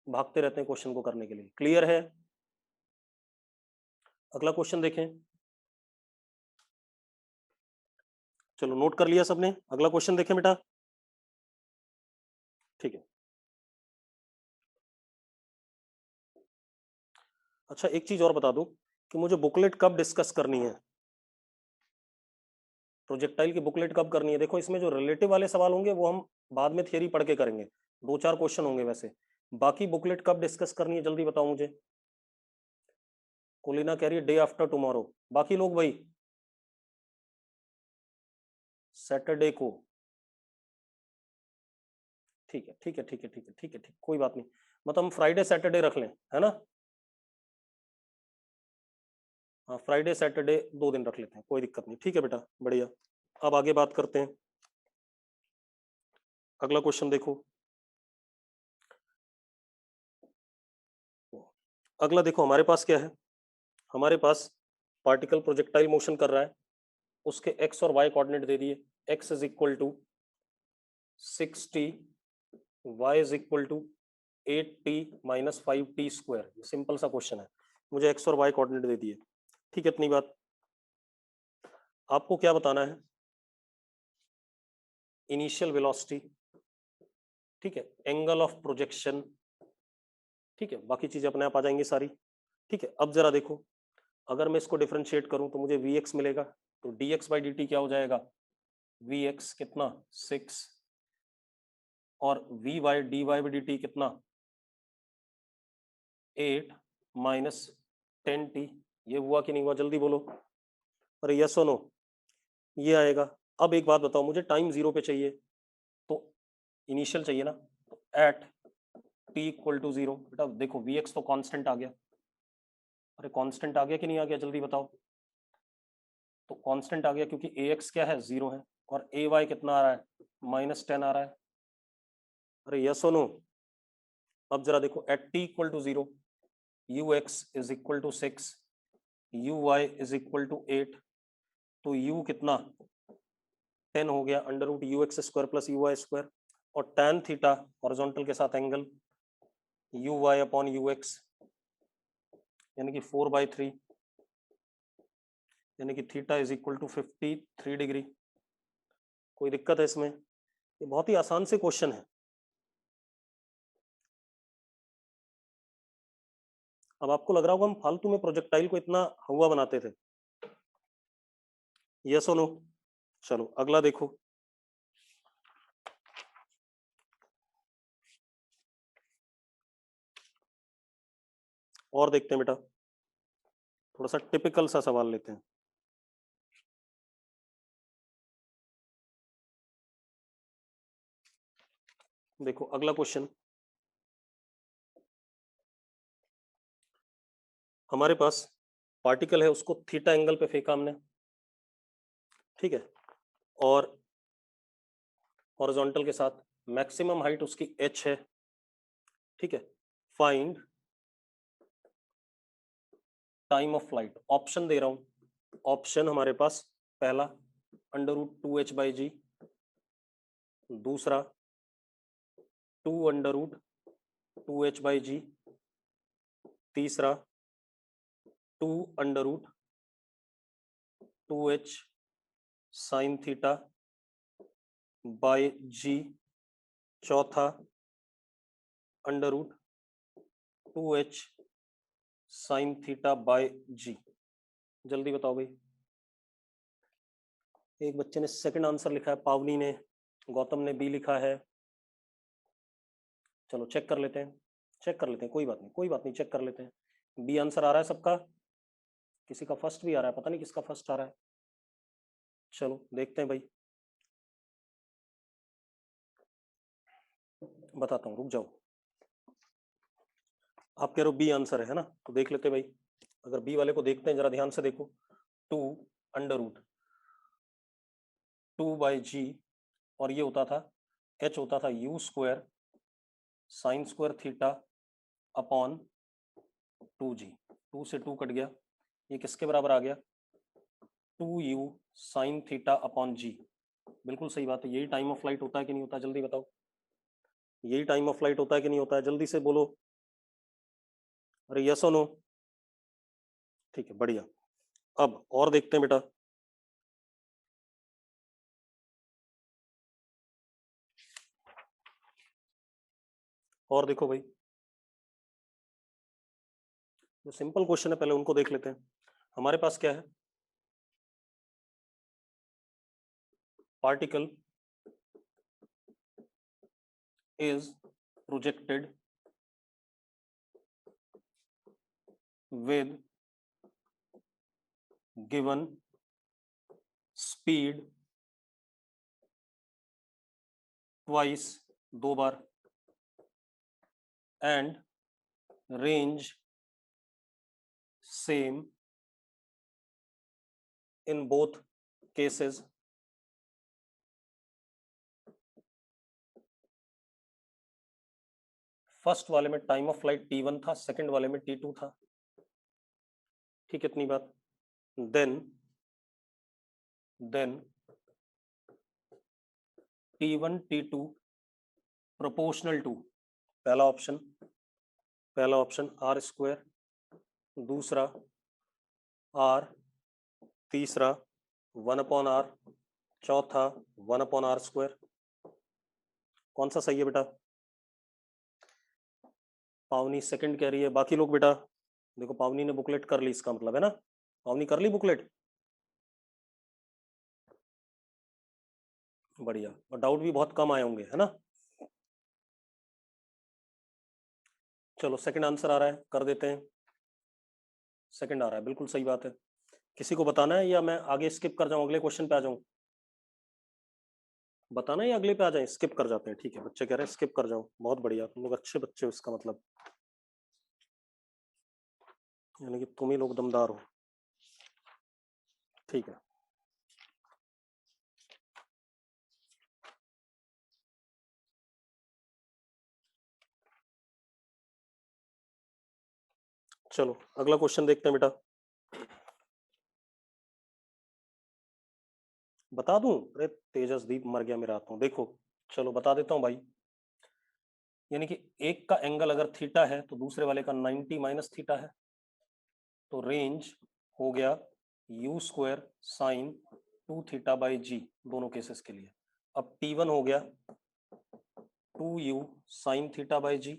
भागते रहते हैं क्वेश्चन को करने के लिए। क्लियर है? अगला क्वेश्चन देखें। चलो नोट कर लिया सबने, अगला क्वेश्चन देखें बेटा। ठीक है, अच्छा एक चीज और बता दूं कि मुझे बुकलेट कब डिस्कस करनी है, प्रोजेक्टाइल की बुकलेट कब करनी है। देखो इसमें जो रिलेटिव वाले सवाल होंगे वो हम बाद में थियरी पढ़ के करेंगे, 2-4 क्वेश्चन होंगे वैसे। बाकी बुकलेट कब डिस्कस करनी है जल्दी बताओ मुझे। कोलिना कह रही है डे आफ्टर टुमारो, बाकी लोग भाई सैटरडे को। ठीक है ठीक है ठीक है ठीक है ठीक है ठीक, कोई बात नहीं, मतलब हम फ्राइडे सैटरडे रख लें, है ना। हाँ फ्राइडे सैटरडे 2 दिन रख लेते हैं, कोई दिक्कत नहीं। ठीक है बेटा, बढ़िया। अब आगे बात करते हैं, अगला क्वेश्चन देखो। अगला देखो हमारे पास क्या है, हमारे पास पार्टिकल प्रोजेक्टाइल मोशन कर रहा है, उसके एक्स और वाई कोऑर्डिनेट दे दिए, X is equal to 6t, Y is equal to 8t minus 5t square. Simple सा क्वेश्चन है, मुझे एक्स और वाई कोऑर्डिनेट दे दिए। ठीक है, इतनी बात। आपको क्या बताना है, इनिशियल वेलोसिटी, ठीक है, एंगल ऑफ प्रोजेक्शन, ठीक है, बाकी चीजें अपने आप आ जाएंगी सारी। ठीक है, अब जरा देखो, अगर मैं इसको डिफरेंशिएट करूं तो मुझे vx मिलेगा, तो dx बाई dt क्या हो जाएगा, vx कितना 6, और vy dy बाई dt कितना 8 माइनस 10t। ये हुआ कि नहीं हुआ, जल्दी बोलो, अरे यस और नो, ये आएगा। अब एक बात बताओ, मुझे टाइम 0 पे चाहिए, तो इनिशियल चाहिए ना, तो एट t इक्वल टू 0। बेटा देखो vx तो कांस्टेंट आ गया, अरे कांस्टेंट आ गया कि नहीं आ गया, जल्दी बताओ। तो कांस्टेंट आ गया क्योंकि ax क्या है 0 है, और ay कितना आ रहा है -10 आ रहा है, अरे यस और नो। अब जरा देखो, at t equal to 0 ux is equal to 6, uy is equal to 8, तो u कितना 10 हो गया, under root ux square plus uy square, और tan थीटा हॉरिजॉन्टल के साथ एंगल uy अपॉन ux, यानी कि 4/3, यानी कि theta is equal to 53 degree. कोई दिक्कत है इसमें, ये बहुत ही आसान से क्वेश्चन है। अब आपको लग रहा होगा हम फालतू में प्रोजेक्टाइल को इतना हुआ बनाते थे, यस और नो। चलो अगला देखो, और देखते हैं बेटा, थोड़ा सा टिपिकल सा सवाल लेते हैं। देखो अगला क्वेश्चन, हमारे पास पार्टिकल है, उसको थीटा एंगल पे फेंका हमने, ठीक है, और हॉरिजॉन्टल के साथ, मैक्सिमम हाइट उसकी h है, ठीक है। Find time of flight, option दे रहा हूं, ऑप्शन हमारे पास पहला अंडर रूट 2h/g, दूसरा 2 अंडर रूट 2h/g, तीसरा 2 under root 2h sine theta by g, चौथा under root 2h sine theta by g। जल्दी बताओ भाई। एक बच्चे ने सेकंड आंसर लिखा है, पावनी ने, गौतम ने बी लिखा है। चलो चेक कर लेते हैं, चेक कर लेते हैं, कोई बात नहीं कोई बात नहीं, चेक कर लेते हैं। बी आंसर आ रहा है सबका? किसी का फर्स्ट भी आ रहा है, पता नहीं किसका फर्स्ट आ रहा है। चलो देखते हैं भाई, बताता हूँ, रुक जाओ। आप कह रहे हो बी आंसर है ना, तो देख लेते हैं भाई। अगर बी वाले को देखते हैं, जरा ध्यान से देखो। 2 अंडर रूट 2/g, और ये होता था h होता था u square sine square theta upon 2g। 2 से 2 कट गया, ये किसके बराबर आ गया? 2u sine theta upon g। बिल्कुल सही बात है, यही टाइम ऑफ फ्लाइट होता है कि नहीं होता, जल्दी बताओ। यही टाइम ऑफ फ्लाइट होता है कि नहीं होता है, जल्दी से बोलो। अरे यस और नो? ठीक है, बढ़िया। अब और देखते हैं बेटा। और देखो भाई, जो सिंपल क्वेश्चन है पहले उनको देख लेते हैं। हमारे पास क्या है? Particle is projected with given speed twice, 2 bar, and range same in both cases. First वाले में टाइम ऑफ फ्लाइट t1 था, सेकंड वाले में t2 था। ठीक, इतनी बात। Then t1 t2 proportional to, पहला ऑप्शन आर स्क्वायर, दूसरा आर, तीसरा 1/r, चौथा 1/r स्क्वायर। कौन सा सही है बेटा? पावनी सेकंड कह रही है, बाकी लोग बेटा देखो, पावनी ने बुकलेट कर ली, इसका मतलब है ना, पावनी कर ली बुकलेट। बढ़िया, और डाउट भी बहुत कम आए होंगे, है ना। चलो सेकंड आंसर आ रहा है, कर देते हैं। सेकंड आ रहा है, बिल्कुल सही बात है। किसी को बताना है या मैं आगे स्किप कर जाऊं, अगले क्वेश्चन पे आ जाऊं? बताना है या अगले पे आ जाए? स्किप कर जाते हैं, ठीक है। बच्चे कह रहे हैं स्किप कर जाओ, बहुत बढ़िया, तुम लोग अच्छे बच्चे हो, इसका मतलब यानी कि तुम ही लोग दमदार हो। ठीक है, चलो अगला क्वेश्चन देखते हैं बेटा। बता दूं? अरे तेजस दीप मर गया मेरा, आता हूं देखो। चलो बता देता हूं भाई। यानी कि एक का एंगल अगर थीटा है तो दूसरे वाले का 90 माइनस थीटा है, तो रेंज हो गया u square sine 2 theta by g, दोनों केसेस के लिए। अब t1 हो गया 2u साइन थीटा बाई जी,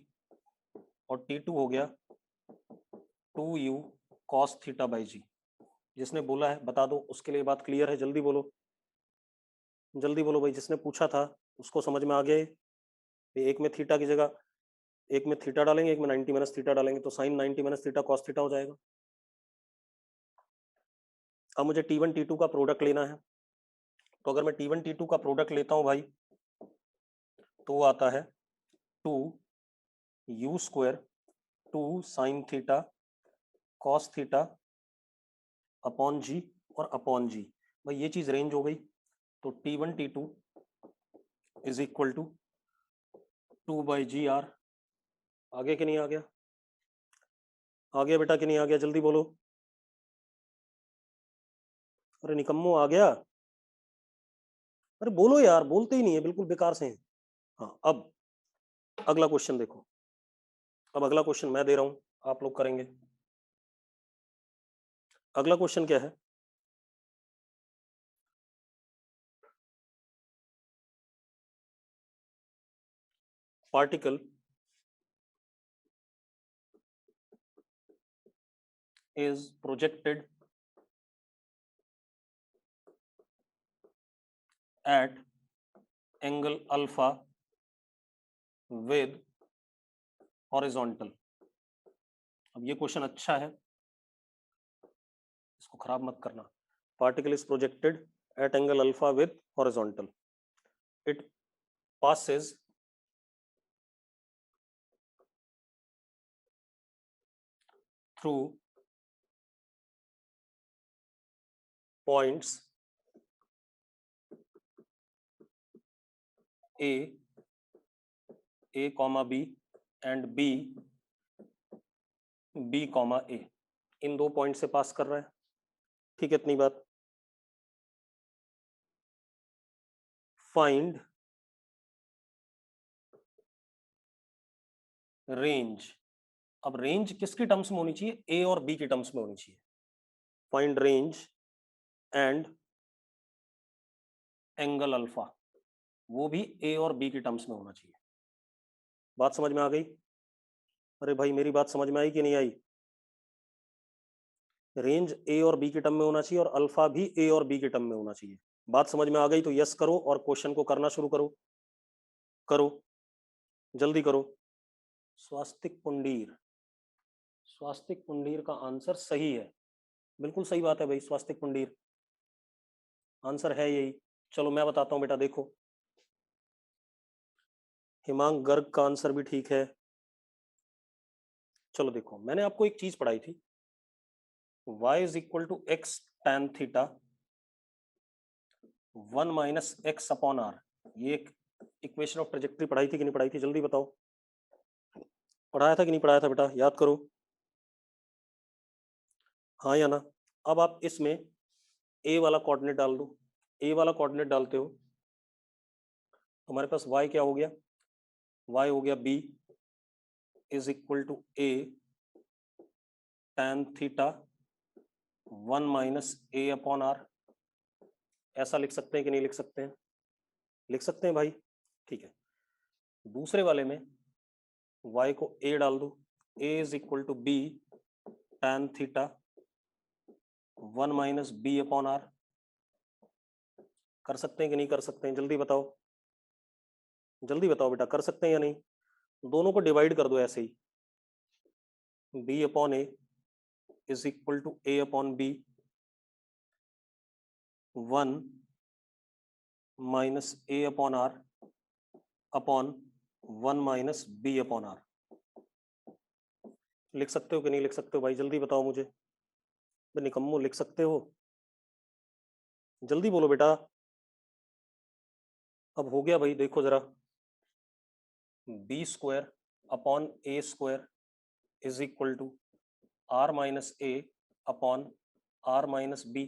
और t2 हो गया 2u कॉस थीटा बाई जी। जिसने बोला है बता दो, उसके लिए बात क्लियर है, जल्दी बोलो, जल्दी बोलो भाई। जिसने पूछा था उसको समझ में आ गया? एक में थीटा की जगह, एक में थीटा डालेंगे, एक में 90 माइनस थीटा डालेंगे, तो sine 90 minus theta cos theta हो जाएगा। अब मुझे t1 t2 का प्रोडक्ट लेना है, तो अगर मैं t1 t2 का प्रोडक्ट लेता हूं भाई, तो वो आता है 2u square 2 sine theta cos theta upon g और अपॉन जी। भाई ये चीज रेंज हो गई, तो t1 t2 is equal to 2/gr। आगे कि नहीं आ गया? आ गया बेटा कि नहीं आ गया, जल्दी बोलो। अरे निकम्मो, आ गया? अरे बोलो यार, बोलते ही नहीं है, बिल्कुल बेकार से हैं। हाँ, अब अगला क्वेश्चन देखो। अब अगला क्वेश्चन मैं दे रहा हूं, आप लोग करेंगे। अगला क्वेश्चन क्या है? Particle is projected at angle alpha with horizontal। अब ये क्वेश्चन अच्छा है, इसको खराब मत करना। Particle is projected at angle alpha with horizontal, it passes through points A, B and B, A। इन दो पॉइंट से पास कर रहा है, ठीक है, इतनी बात। Find range. अब रेंज किसकी टर्म्स में होनी चाहिए? ए और बी की टर्म्स में होनी चाहिए। Find range and angle alpha, वो भी ए और बी की टर्म्स में होना चाहिए। बात समझ में आ गई? अरे भाई मेरी बात समझ में आई कि नहीं आई? रेंज ए और बी की टर्म में होना चाहिए और अल्फा भी ए और बी की टर्म में होना चाहिए। बात समझ में आ गई तो यस करो और क्वेश्चन को करना शुरू करो। करो, जल्दी करो। स्वास्तिक पुंडीर, स्वास्तिक पुंडीर का आंसर सही है, बिल्कुल सही बात है भाई, स्वास्तिक पुंडीर आंसर है यही। चलो मैं बताता हूं बेटा, देखो हिमांक गर्ग का आंसर भी ठीक है। चलो देखो, मैंने आपको एक चीज पढ़ाई थी, y is equal to X tan theta 1 minus X upon R. ये एक इक्वेशन ऑफ ट्रेजेक्टरी पढ़ाई थी कि नहीं पढ़ाई थी? जल्दी बताओ, पढ़ाया था कि नहीं पढ़ाया था बेटा? याद करो, हाँ या ना? अब आप इसमें ए वाला कोऑर्डिनेट डाल दो। ए वाला कोऑर्डिनेट डालते हो, हमारे पास y क्या हो गया? y हो गया b is equal to A tan theta 1 minus A upon R. ऐसा लिख सकते हैं कि नहीं लिख सकते हैं? लिख सकते हैं भाई, ठीक है। दूसरे वाले में y को a डाल दो, a is equal to b tan theta 1 minus B upon R. कर सकते हैं कि नहीं कर सकते हैं? जल्दी बताओ, जल्दी बताओ बेटा, कर सकते हैं या नहीं? दोनों को डिवाइड कर दो ऐसे ही, b upon A is equal to A upon B 1 minus A upon R upon 1 minus B upon R. लिख सकते हो कि नहीं लिख सकते हो भाई? जल्दी बताओ मुझे। निकम्मो, लिख सकते हो? जल्दी बोलो बेटा। अब हो गया भाई, देखो जरा, B square upon A square is equal to R minus A upon R minus B.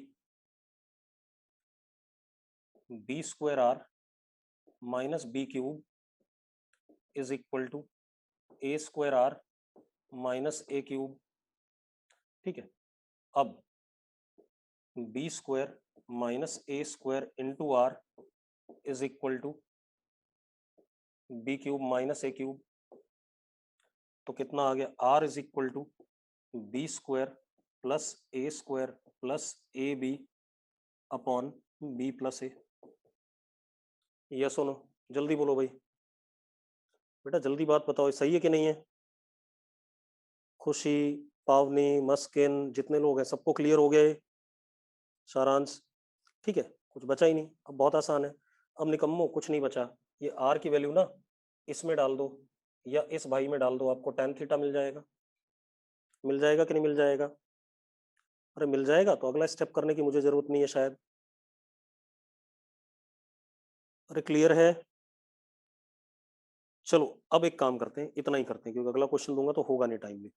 B square R minus B cube is equal to A square R minus A cube, ठीक है। अब B square minus A square into R is equal to B cube minus A cube. तो कितना आ गया? R is equal to B square plus A square plus A B upon B plus A. Yes और no? जल्दी बोलो भाई बेटा, जल्दी बात बताओ, सही है कि नहीं है? खुशी, पावनी, मस्किन, जितने लोग हैं सबको क्लियर हो गया है सारांश? ठीक है, कुछ बचा ही नहीं। अब बहुत आसान है। अब निकम्मो कुछ नहीं बचा, ये आर की वैल्यू ना इसमें डाल दो या इस भाई में डाल दो, आपको tan थीटा मिल जाएगा। मिल जाएगा कि नहीं मिल जाएगा? अरे मिल जाएगा तो अगला स्टेप करने की मुझे जरूरत नहीं है शायद। अरे क्लियर है? चलो अब एक काम करते हैं, इतना ही करते हैं क्योंकि अगला क्वेश्चन दूंगा तो होगा नहीं टाइम में।